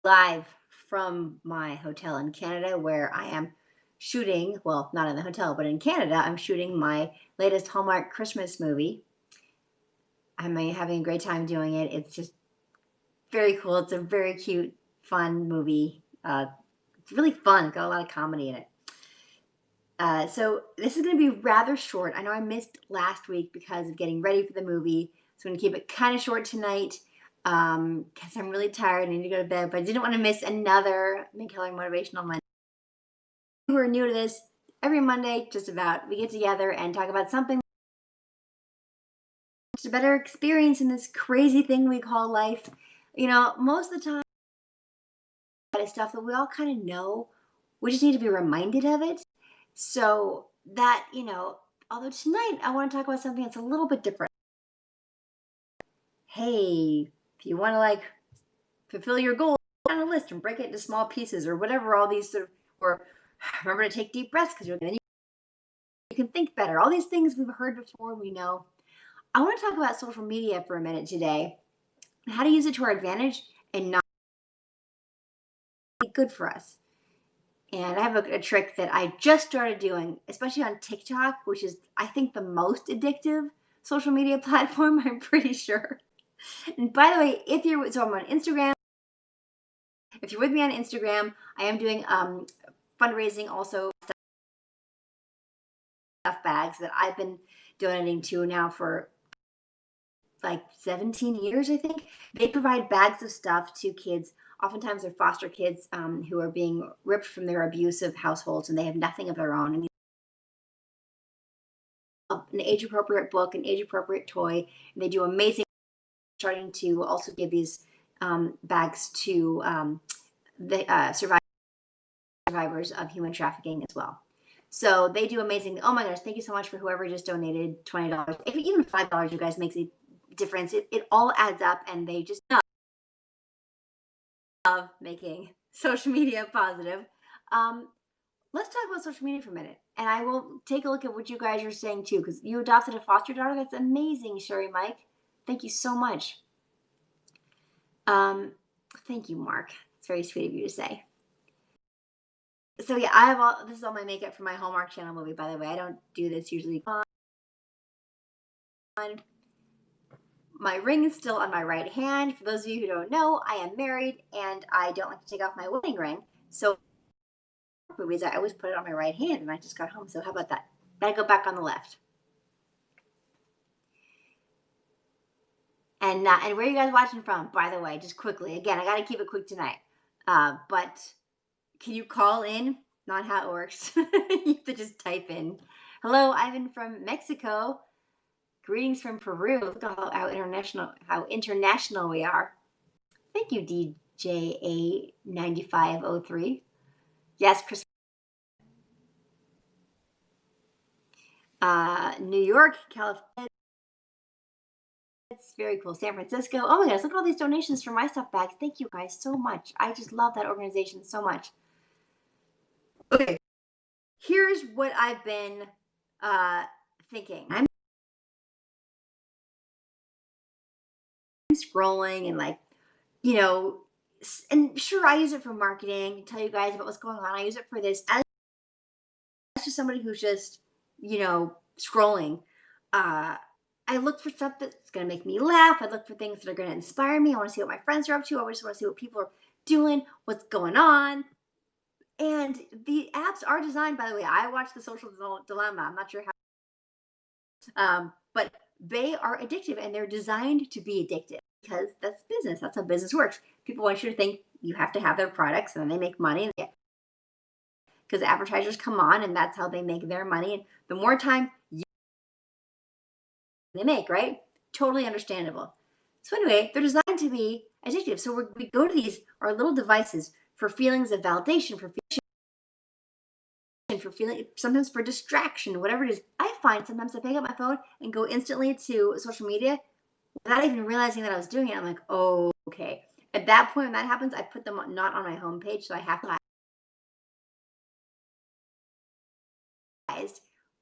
Live from my hotel in Canada where I am shooting, well, not in the hotel, but in Canada, I'm shooting my latest Hallmark Christmas movie. I'm having a great time doing it. It's just very cool. It's a very cute, fun movie. It's really fun. It's got a lot of comedy in it. So this is going to be rather short. I know I missed last week because of getting ready for the movie. So I'm going to keep it kind of short tonight because I'm really tired. I need to go to bed, but I didn't want to miss another Mint Keller Motivational Monday. Who are new to this, every Monday, just about, we get together and talk about something, just a better experience in this crazy thing we call life. You know, most of the time, it's stuff that we all kind of know. We just need to be reminded of it. So that, although tonight I want to talk about something that's a little bit different. Hey, if you want to fulfill your goal on a list and break it into small pieces or whatever, all these or remember to take deep breaths because then you can think better. All these things we've heard before, we know. I want to talk about social media for a minute today, how to use it to our advantage and not be good for us. And I have a trick that I just started doing, especially on TikTok, which is, I think, the most addictive social media platform, I'm pretty sure. And by the way, I'm on Instagram. If you're with me on Instagram, I am doing fundraising also, stuff bags that I've been donating to now for like 17 years, I think. They provide bags of stuff to kids. Oftentimes they're foster kids who are being ripped from their abusive households and they have nothing of their own. And an age appropriate book, an age appropriate toy. And they do amazing. Starting to also give these bags to the survivors of human trafficking as well. So they do amazing. Oh my gosh, thank you so much for whoever just donated $20. If even $5, you guys, makes a difference. It all adds up and they just love making social media positive. Let's talk about social media for a minute. And I will take a look at what you guys are saying too, because you adopted a foster daughter. That's amazing, Sherry Mike. Thank you so much. Thank you, Mark. It's very sweet of you to say. So yeah, this is all my makeup for my Hallmark Channel movie, by the way. I don't do this usually. My ring is still on my right hand. For those of you who don't know, I am married and I don't like to take off my wedding ring. So movies, I always put it on my right hand and I just got home. So how about that? Gotta go back on the left. And where are you guys watching from, by the way, just quickly. Again, I got to keep it quick tonight. But can you call in? Not how it works. You have to just type in. Hello, Ivan from Mexico. Greetings from Peru. Look at how international we are. Thank you, DJA9503. Yes, Chris. New York, California. It's very cool. San Francisco. Oh my gosh, look at all these donations for my stuff bags. Thank you guys so much. I just love that organization so much. Okay, here's what I've been thinking. I'm scrolling and and sure, I use it for marketing, tell you guys about what's going on. I use it for this as just somebody who's just, scrolling. I look for stuff that's going to make me laugh. I look for things that are going to inspire me. I want to see what my friends are up to. I just want to see what people are doing, what's going on. And the apps are designed, by the way, I watch The Social Dilemma. I'm not sure how, but they are addictive and they're designed to be addictive because that's business. That's how business works. People want you to think you have to have their products and then they make money because advertisers come on and that's how they make their money. And the more time they make, right? Totally understandable. So anyway, they're designed to be addictive. So we go to our little devices for feelings of validation, for feeling, sometimes for distraction, whatever it is. I find sometimes I pick up my phone and go instantly to social media without even realizing that I was doing it. I'm like, oh, okay. At that point, when that happens, I put them not on my homepage, so I have to.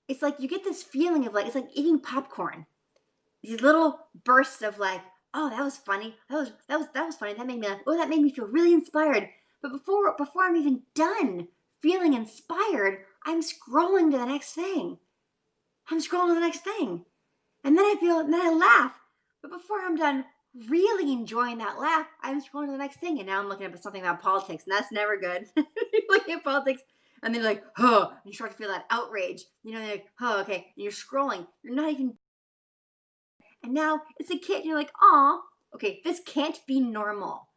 It's like you get this feeling of it's like eating popcorn. These little bursts of oh, that was funny. That was funny. That made me laugh. Oh, that made me feel really inspired. But before I'm even done feeling inspired, I'm scrolling to the next thing. I'm scrolling to the next thing. And then I laugh. But before I'm done really enjoying that laugh, I'm scrolling to the next thing. And now I'm looking at something about politics, and that's never good. You're looking at politics, and then like, oh, and you start to feel that outrage. You know, you're like, oh, okay. And you're scrolling. You're not even. And now it's a kid. You're like, oh, okay, this can't be normal.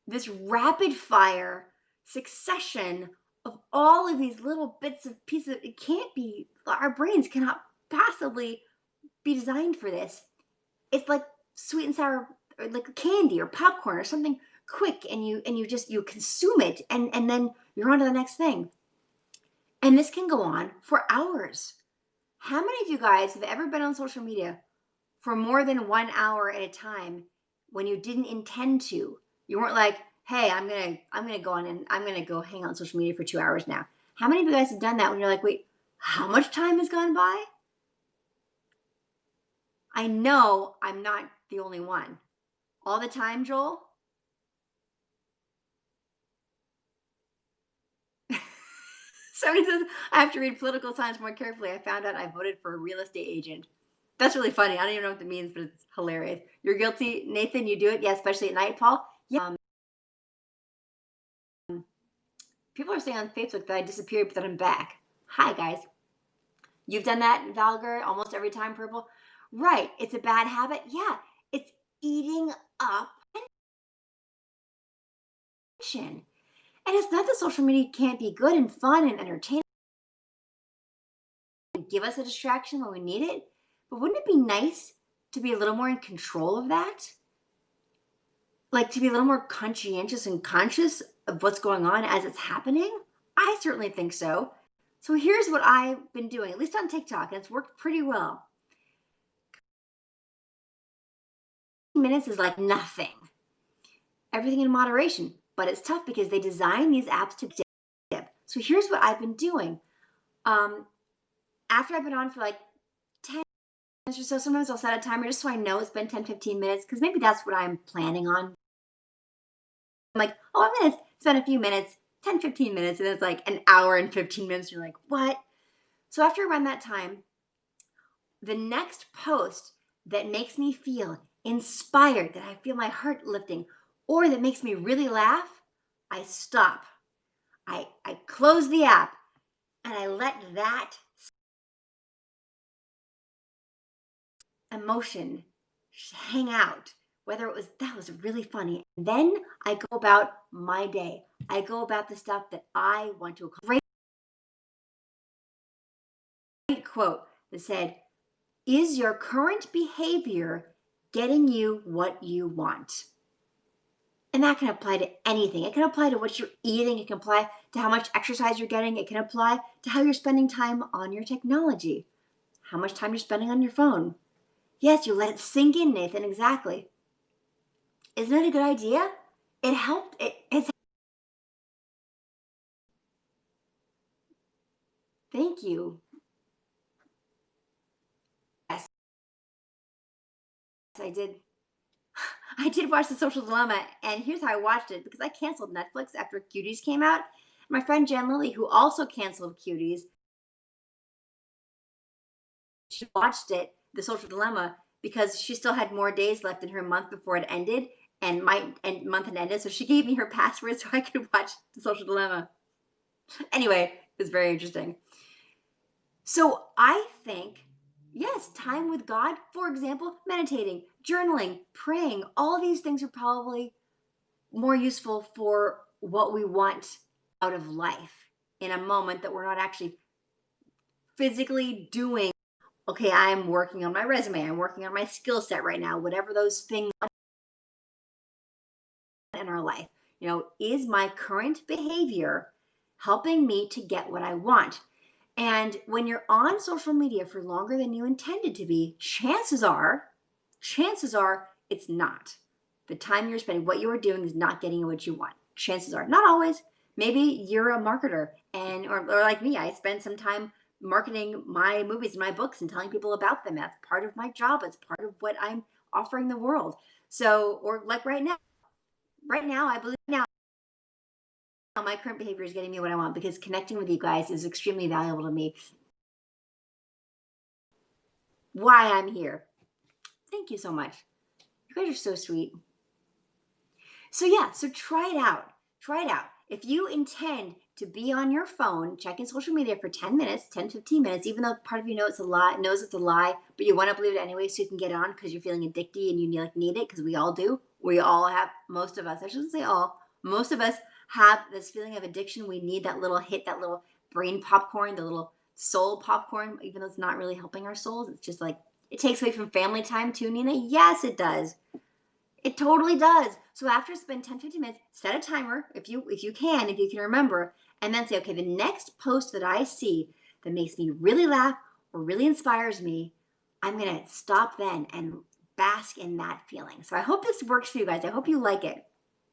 This rapid fire succession of all of these little bits of pieces, it can't be, our brains cannot possibly be designed for this. It's like sweet and sour, or like candy or popcorn or something quick, and you consume it, and then you're on to the next thing. And this can go on for hours. How many of you guys have ever been on social media for more than 1 hour at a time when you didn't intend to? You weren't like, hey, I'm gonna go on and I'm gonna go hang out on social media for 2 hours now. How many of you guys have done that when you're like, wait, how much time has gone by? I know I'm not the only one. All the time, Joel? Somebody says, I have to read political signs more carefully. I found out I voted for a real estate agent. That's really funny. I don't even know what that means, but it's hilarious. You're guilty. Nathan, you do it? Yeah, especially at night, Paul? Yeah. People are saying on Facebook that I disappeared, but that I'm back. Hi, guys. You've done that, Valgar, almost every time, Purple? Right. It's a bad habit. Yeah. It's eating up attention. And it's not that social media can't be good and fun and entertaining and give us a distraction when we need it. But wouldn't it be nice to be a little more in control of that? Like to be a little more conscientious and conscious of what's going on as it's happening? I certainly think so. So here's what I've been doing, at least on TikTok, and it's worked pretty well. Minutes is like nothing. Everything in moderation, but it's tough because they design these apps to dip. So here's what I've been doing. After I've been on for like 10 minutes or so, sometimes I'll set a timer just so I know it's been 10, 15 minutes, because maybe that's what I'm planning on. I'm like, oh, I'm going to spend a few minutes, 10, 15 minutes, and it's like an hour and 15 minutes. And you're like, what? So after I run that time, the next post that makes me feel inspired, that I feel my heart lifting, or that makes me really laugh, I stop. I close the app and I let that emotion hang out. Whether it was, that was really funny. Then I go about my day. I go about the stuff that I want to accomplish. Great quote that said, is your current behavior getting you what you want? And that can apply to anything. It can apply to what you're eating. It can apply to how much exercise you're getting. It can apply to how you're spending time on your technology, how much time you're spending on your phone. Yes, you let it sink in, Nathan, exactly. Isn't it a good idea? It helped. It's. Thank you. Yes, I did. I did watch The Social Dilemma, and here's how I watched it, because I canceled Netflix after Cuties came out. My friend Jen Lilly, who also canceled Cuties, she watched it, The Social Dilemma, because she still had more days left in her month before it ended, and my month had ended, so she gave me her password so I could watch The Social Dilemma. Anyway, it was very interesting. So I think, yes, time with God, for example, meditating, journaling, praying, all these things are probably more useful for what we want out of life in a moment that we're not actually physically doing. Okay, I'm working on my resume, I'm working on my skill set right now, whatever those things in our life. You know, is my current behavior helping me to get what I want? And when you're on social media for longer than you intended to be, chances are it's not. The time you're spending, what you are doing is not getting you what you want. Chances are, not always. Maybe you're a marketer, and or like me, I spend some time marketing my movies and my books and telling people about them. That's part of my job. It's part of what I'm offering the world. So, or like right now, I believe now my current behavior is getting me what I want because connecting with you guys is extremely valuable to me. Why I'm here. Thank you so much. You guys are so sweet. So yeah, so try it out. Try it out. If you intend to be on your phone checking social media for 10 minutes, 10, 15 minutes, even though part of you knows it's a lie, but you want to believe it anyway so you can get on because you're feeling addicted and you need it because we all do. We all have, most of us, I shouldn't say all, most of us have this feeling of addiction. We need that little hit, that little brain popcorn, the little soul popcorn, even though it's not really helping our souls. It's just like, it takes away from family time too, Nina. Yes, it does. It totally does. So after spend 10, 15 minutes, set a timer if you can remember, and then say, okay, the next post that I see that makes me really laugh or really inspires me, I'm gonna stop then and bask in that feeling. So I hope this works for you guys. I hope you like it.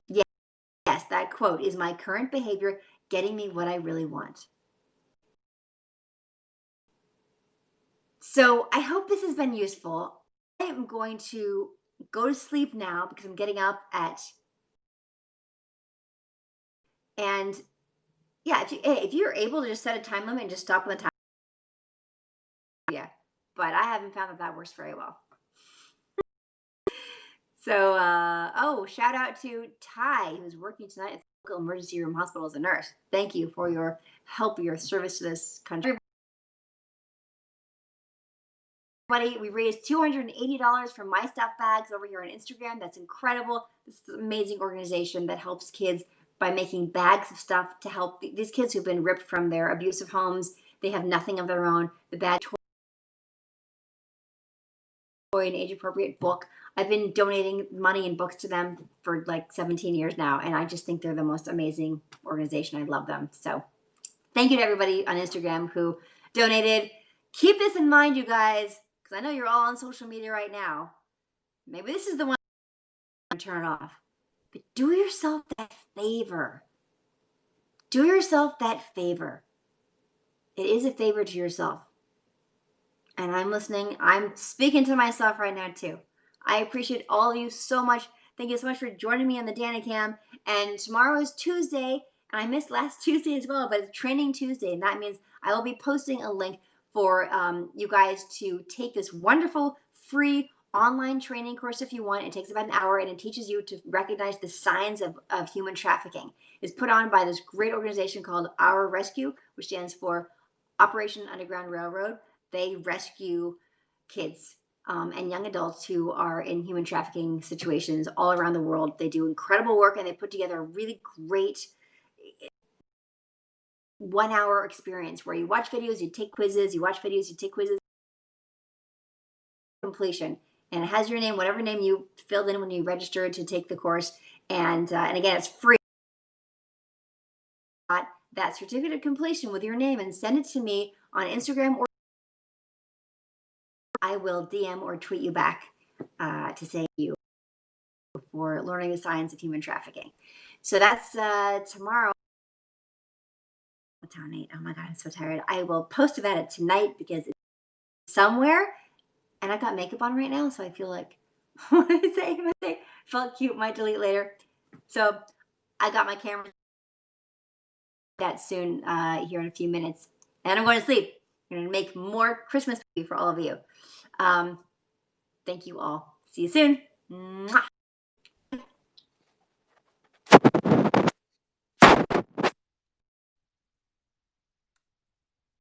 Yes, that quote is my current behavior getting me what I really want. So I hope this has been useful. I am going to go to sleep now because I'm getting up and yeah, if you're able to just set a time limit and just stop when the time, yeah. But I haven't found that works very well. So, oh, shout out to Ty, who's working tonight at the local emergency room hospital as a nurse. Thank you for your help, your service to this country. Everybody, we raised $280 from My Stuff Bags over here on Instagram. That's incredible. This is an amazing organization that helps kids by making bags of stuff to help these kids who've been ripped from their abusive homes. They have nothing of their own. The bag, toy, and age appropriate book. I've been donating money and books to them for like 17 years now, and I just think they're the most amazing organization. I love them. So thank you to everybody on Instagram who donated. Keep this in mind, you guys, because I know you're all on social media right now. Maybe this is the one to turn it off. But do yourself that favor. Do yourself that favor. It is a favor to yourself. And I'm listening. I'm speaking to myself right now, too. I appreciate all of you so much. Thank you so much for joining me on the DanaCam. And tomorrow is Tuesday. And I missed last Tuesday as well, but it's Training Tuesday. And that means I will be posting a link for you guys to take this wonderful free online training course if you want. It takes about an hour and it teaches you to recognize the signs of human trafficking. It's put on by this great organization called Our Rescue, which stands for Operation Underground Railroad. They rescue kids and young adults who are in human trafficking situations all around the world. They do incredible work and they put together a really great 1 hour experience where you watch videos, you take quizzes, completion. And it has your name, whatever name you filled in when you registered to take the course. And again, it's free. That certificate of completion with your name and send it to me on Instagram, or I will DM or tweet you back to say you for learning the science of human trafficking. So that's tomorrow. What's on 8? Oh my God, I'm so tired. I will post about it tonight because it's somewhere. And I've got makeup on right now, so I feel like, what did I say? Felt cute, might delete later. So I got my camera that soon here in a few minutes. And I'm going to sleep. I'm going to make more Christmas for all of you. Thank you all. See you soon. Mwah.